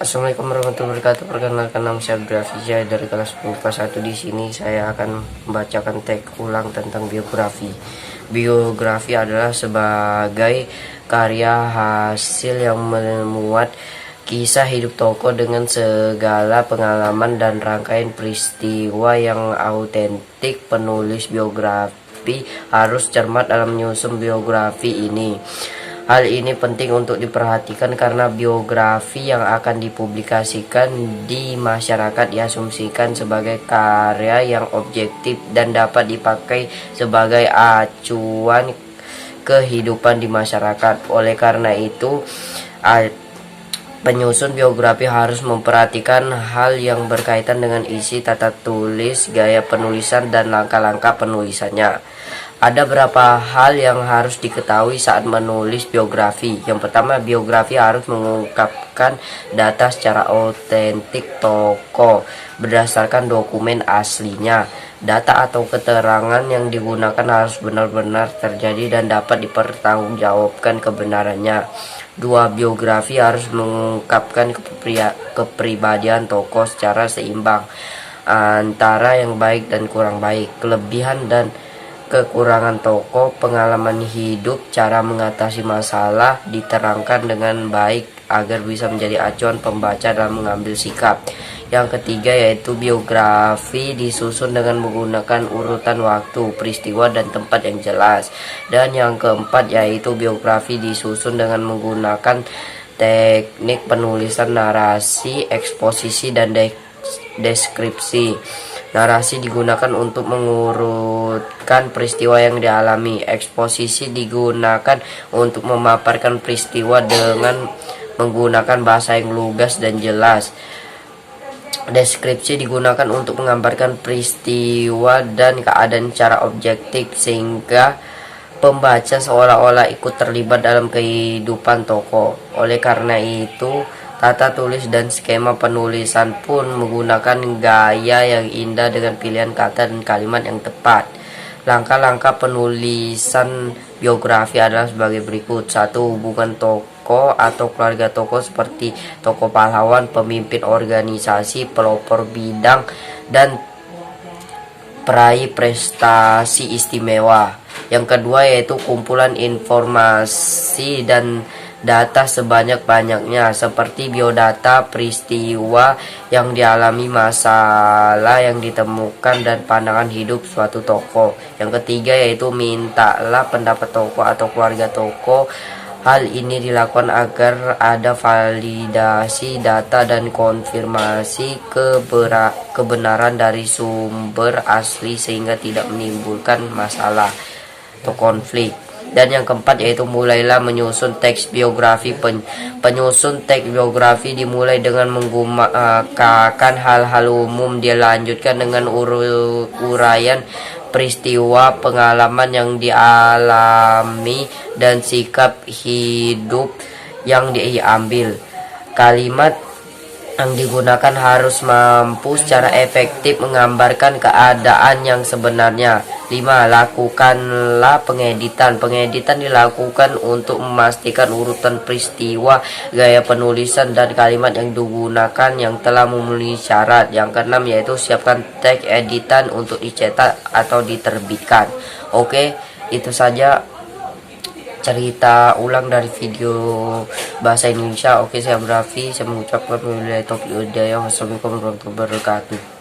Assalamualaikum warahmatullahi wabarakatuh. Perkenalkan, nama saya Abdul dari kelas IPA 1. Di sini saya akan membacakan teks ulang tentang biografi. Biografi adalah sebagai karya hasil yang memuat kisah hidup tokoh dengan segala pengalaman dan rangkaian peristiwa yang autentik. Penulis biografi harus cermat dalam menyusun biografi ini. Hal ini penting untuk diperhatikan karena biografi yang akan dipublikasikan di masyarakat diasumsikan sebagai karya yang objektif dan dapat dipakai sebagai acuan kehidupan di masyarakat. Oleh karena itu, penyusun biografi harus memperhatikan hal yang berkaitan dengan isi, tata tulis, gaya penulisan, dan langkah-langkah penulisannya. Ada beberapa hal yang harus diketahui saat menulis biografi. Yang pertama, biografi harus mengungkapkan data secara otentik tokoh berdasarkan dokumen aslinya. Data atau keterangan yang digunakan harus benar-benar terjadi dan dapat dipertanggungjawabkan kebenarannya. 2. Biografi harus mengungkapkan kepribadian tokoh secara seimbang antara yang baik dan kurang baik, kelebihan dan kekurangan tokoh, pengalaman hidup, cara mengatasi masalah diterangkan dengan baik agar bisa menjadi acuan pembaca dalam mengambil sikap. Yang ketiga yaitu biografi disusun dengan menggunakan urutan waktu, peristiwa, dan tempat yang jelas. Dan yang keempat yaitu biografi disusun dengan menggunakan teknik penulisan narasi, eksposisi, dan deskripsi. Narasi digunakan untuk mengurutkan peristiwa yang dialami. Eksposisi digunakan untuk memaparkan peristiwa dengan menggunakan bahasa yang lugas dan jelas. Deskripsi digunakan untuk menggambarkan peristiwa dan keadaan secara objektif sehingga pembaca seolah-olah ikut terlibat dalam kehidupan tokoh. Oleh karena itu, tata tulis dan skema penulisan pun menggunakan gaya yang indah dengan pilihan kata dan kalimat yang tepat. Langkah-langkah penulisan biografi adalah sebagai berikut. 1. Hubungan tokoh atau keluarga tokoh seperti tokoh pahlawan, pemimpin organisasi, pelopor bidang, dan peraih prestasi istimewa. Yang kedua yaitu kumpulan informasi dan data sebanyak-banyaknya seperti biodata, peristiwa yang dialami, masalah yang ditemukan, dan pandangan hidup suatu tokoh. Yang ketiga yaitu mintalah pendapat tokoh atau keluarga tokoh. Hal ini dilakukan agar ada validasi data dan konfirmasi kebenaran dari sumber asli sehingga tidak menimbulkan masalah atau konflik. Dan yang keempat yaitu mulailah menyusun teks biografi. Penyusun teks biografi dimulai dengan menggunakan hal-hal umum, dilanjutkan dengan uraian peristiwa, pengalaman yang dialami, dan sikap hidup yang diambil. Kalimat yang digunakan harus mampu secara efektif menggambarkan keadaan yang sebenarnya. 5. Lakukanlah pengeditan. Pengeditan dilakukan untuk memastikan urutan peristiwa, gaya penulisan, dan kalimat yang digunakan yang telah memenuhi syarat. Yang keenam yaitu siapkan teks editan untuk dicetak atau diterbitkan. Oke, itu saja cerita ulang dari video bahasa Indonesia. Oke, saya Raffi, saya mengucapkan wabillahi taufiq wal hidayah. Wassalamualaikum warahmatullahi wabarakatuh.